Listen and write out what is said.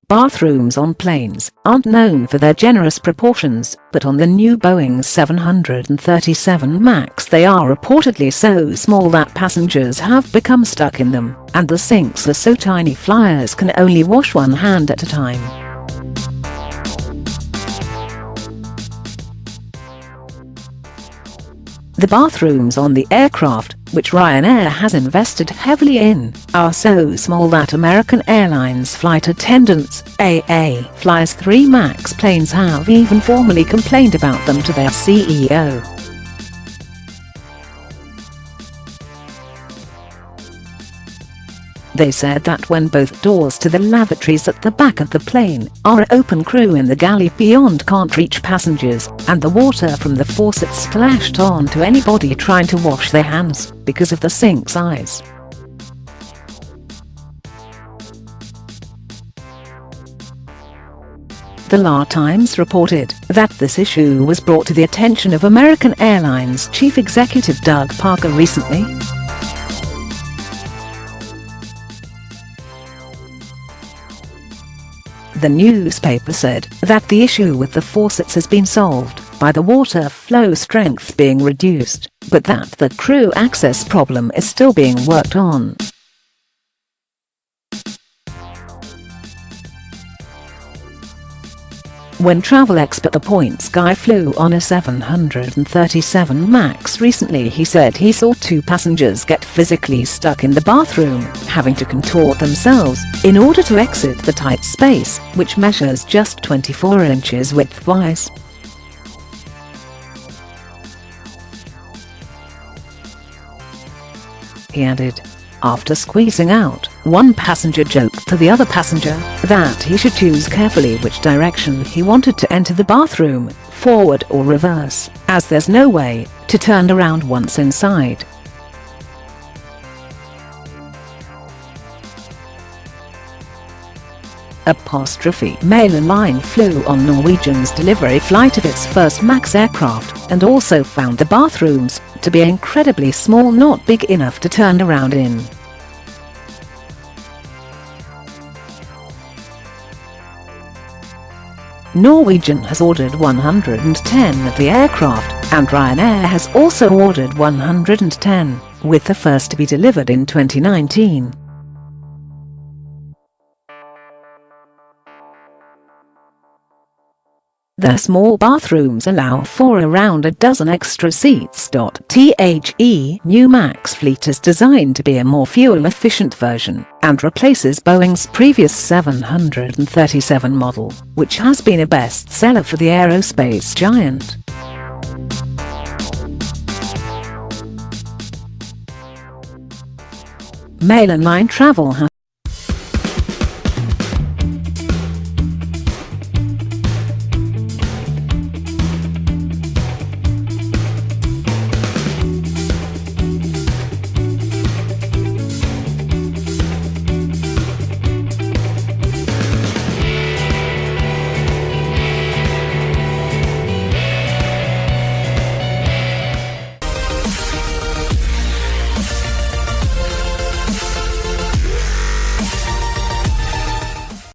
Bathrooms on planes aren't known for their generous proportions, but on the new Boeing 737 MAX they are reportedly so small that passengers have become stuck in them, and the sinks are so tiny flyers can only wash one hand at a time. The bathrooms on the aircraft, which Ryanair has invested heavily in, are so small that American Airlines flight attendants, AA flies 3 MAX planes have even formally complained about them to their CEO. They said that when both doors to the lavatories at the back of the plane are open, crew in the galley beyond can't reach passengers, and the water from the faucets splashed onto anybody trying to wash their hands because of the sink size. The La Times reported that this issue was brought to the attention of American Airlines Chief Executive Doug Parker recently. The newspaper said that the issue with the faucets has been solved by the water flow strength being reduced, but that the crew access problem is still being worked on. When travel expert The Point's guy flew on a 737 MAX recently, he said he saw 2 passengers get physically stuck in the bathroom, having to contort themselves in order to exit the tight space, which measures just 24 inches width-wise. He added, after squeezing out, one passenger joked to the other passenger that he should choose carefully which direction he wanted to enter the bathroom, forward or reverse, as there's no way to turn around once inside. .MailOnline flew on Norwegian's delivery flight of its first MAX aircraft and also found the bathrooms to be incredibly small, not big enough to turn around in. Norwegian has ordered 110 of the aircraft, and Ryanair has also ordered 110, with the first to be delivered in 2019. The small bathrooms allow for around a dozen extra seats. The new MAX fleet is designed to be a more fuel-efficient version and replaces Boeing's previous 737 model, which has been a best-seller for the aerospace giant. MailOnline Travel has